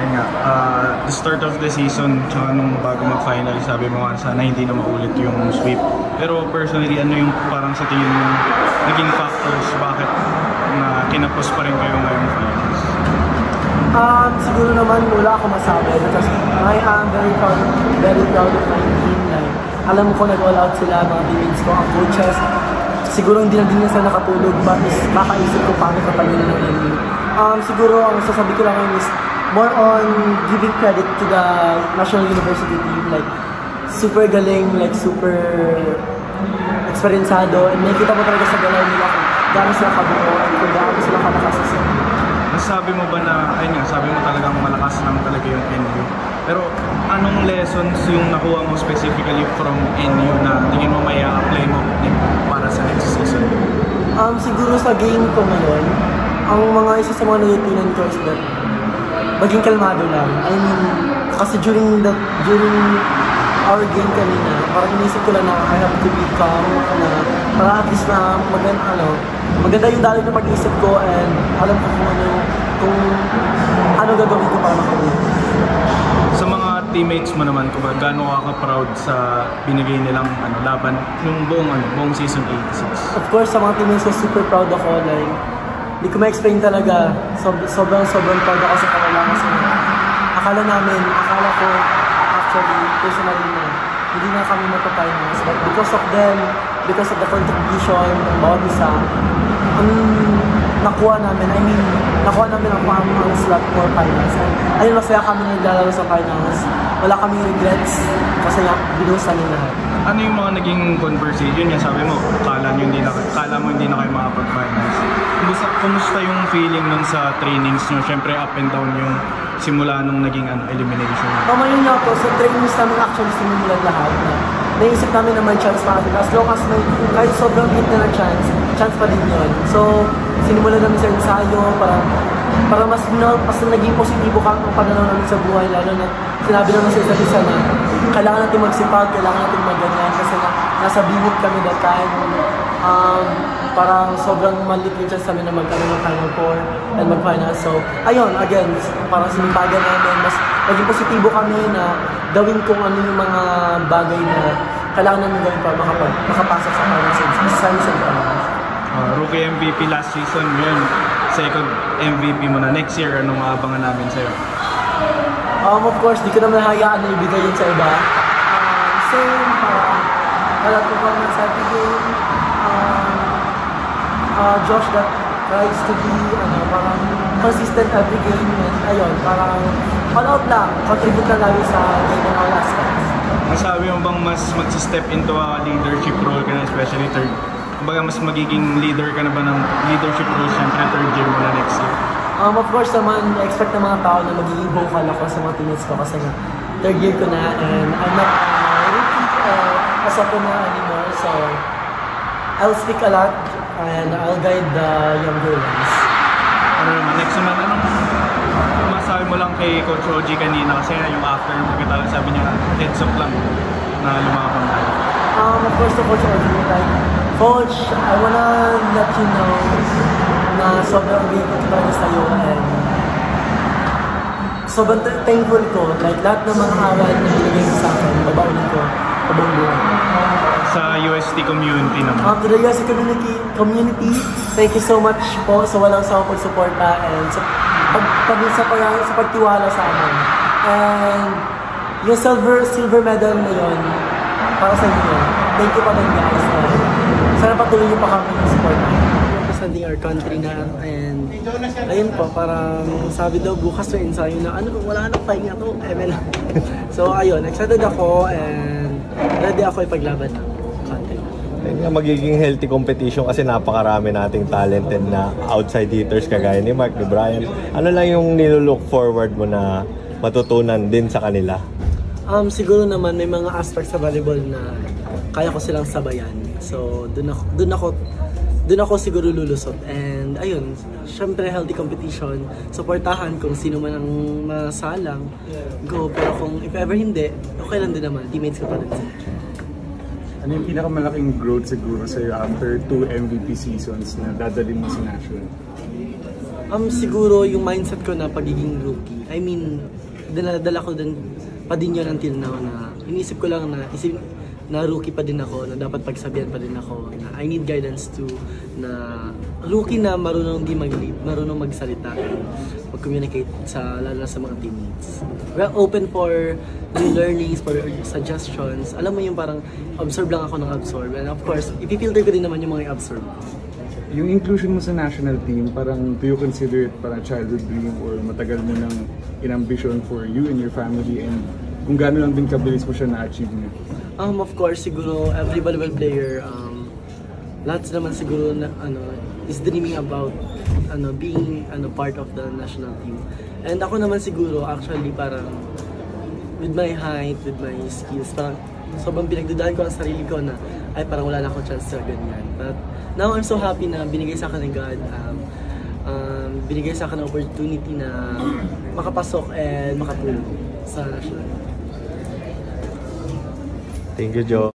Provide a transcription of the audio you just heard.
Ayun nga, the start of the season, tsaka nung bago mag-final, sabi mo nga sana hindi na maulit yung sweep. Pero personally, ano yung parang sa tingin mo naging factors bakit na kinapos pa rin kayo ngayong finals? Siguro naman wala ako masabi because I am very proud of my team. Like, alam ko nag-all out sila, mga teammates ko, ang coaches. Siguro hindi na din sila nakatulog, but kakaisip ko paano kapag nila ng NBA. Siguro ang sasabi ko lang ngayon is more on giving credit to the National University team. Like, super galing, like super eksperyensado, and nakikita mo talaga sa galaw nila kung gaano sila kabuo at kung gaano sila kalakas sa sila. Nasabi mo ba na, ayun nga, sabi mo talagang malakas lang talaga yung NU. Pero anong lessons yung nakuha mo specifically from NU na tingin mo may apply mo para sa next season? Siguro sa game ko ngayon, ang mga isa sa mga natutunan ko is that maging kalmado lang. I mean, kasi during our game kanina, parang inisip ko lang na I have to be calm, na para at least na maganda yung daloy na pag-isip ko and alam ko kung ano gagawin ko para makawin. Sa mga teammates mo naman, kung gaano ka proud sa binigay nilang laban yung buong season 86? Of course, sa mga teammates ko, super proud ako. Like, hindi ko ma-explain talaga. Sobrang proud ako sa kanila kasi akala ko actually, personally na hindi na kami magpa-finals. But because of them, because of the contribution ng bawat isa, nakuha namin ang mga slot for finals. Ayun, masaya kami naglalaro sa finals. Wala kami regrets kasi binuhos namin lahat. Ano yung mga naging conversation niya? Sabi mo, kala mo hindi na kayo makapag-finals. Kumusta yung feeling nun sa trainings nyo? Siyempre up and down yung simula nung naging elimination. Tama yun nga po, sa trainings namin actually sinimulan lahat na naisip namin naman chance pa natin. As long as kahit sobrang hit na chance pa din yun. So, sinimulan namin sa ensayo para mas naging positibo ka ang pananaw namin sa buhay, lalo na sinabi naman sa isa't isa na kailangan natin magsipag, kailangan natin magganyan kasi nasa bingit kami that time. Parang sobrang maliit yung chance namin na magkaroon ng Final Four and mag-finals. So, ayun, again, parang sinimpagan namin, mas naging positibo kami na gawin kung ano yung mga bagay na kailangan namin gawin para makapasok sa finals. Rookie MVP last season, yun. Second MVP mo na. Next year, anong aabangan namin sa'yo? Of course, di ko naman hayaan na ibigay yun sa iba. Same, alam ko pa ng Saturday game. Josh that tries to be parang consistent every game. And ayun, parang all out lang. Contribute na lagi sa game ng all aspects. Masabi mo bang mas mag-step into a leadership role ka na, especially third? Kumbaga mas magiging leader ka na ba ng leadership role siyempre third year mo na next year? Of course naman, expect ng mga tao na magiging vocal ako sa mga teammates ko kasi nga third year ko na and I'm not na anymore, so I'll speak a lot and I'll guide the younger ones. Ano naman, next naman, anong masabi mo lang kay Coach Oji kanina kasi yung after ng pagkatalo sabi niya heads up lang na lumabang tayo? Of course to Coach Oji, like, Coach, I wanna let you know na sobrang grateful ko talaga sa'yo and sobrang thankful ko, like lahat ng mga aral na binigay mo sa akin, babaunin ko kabang buwan. Sa UST community naman? To the UST community, thank you so much po sa walang sawang pagsuporta and sa pagtiwala sa amin. And yung silver medal na yun, para sa inyo, thank you pa rin guys. Sana patuloy niyo pa kami yung support. Representing our country na and ayun po, parang sabi daw bukas may ensayo na wala nang pahinga to, ML. So ayun, excited ako and ready ako ipaglaban ng country. Ayun nga, magiging healthy competition kasi napakarami nating talented na outside hitters kagaya ni Mark, ni Brian. Ano lang yung nilook forward mo na matutunan din sa kanila? Siguro naman may mga aspects sa volleyball na kaya ko silang sabayan. So dun ako siguro lulusot. And ayun, syempre healthy competition, supportahan kung sino man ang masalang, go. Pero kung if ever hindi, okay lang din naman, teammates ko pa rin. Ano yung pinakamalaking growth siguro sa'yo after 2 MVP seasons na dadalhin mo sa national? Siguro yung mindset ko na pagiging rookie. I mean, dala ko din pa din yun until now na iniisip ko lang na rookie pa din ako, na dapat pagsabihan pa din ako, na I need guidance too, na rookie na marunong di mag-lead, marunong magsalita, mag-communicate lalo na sa mga teammates. We're open for new learnings, for suggestions. Alam mo yung parang absorb lang ako ng absorb. And of course, ipipilter ko din naman yung mga absorb ko. Yung inclusion mo sa national team, parang do you consider it parang childhood dream or matagal mo nang in-ambition for you and your family, and kung gaano lang din kabilis mo siya na-achieve niyo? Of course, siguro every volleyball player, lahat naman siguro na, is dreaming about being part of the national team. And ako naman siguro, actually, parang with my height, with my skills, parang sobrang pinagdudahan ko ang sarili ko na ay parang wala na akong chance sa ganyan. But now I'm so happy na binigay sa akin ng God, binigay sa akin ng opportunity na makapasok and makatulong sa national. Thank you, Joe.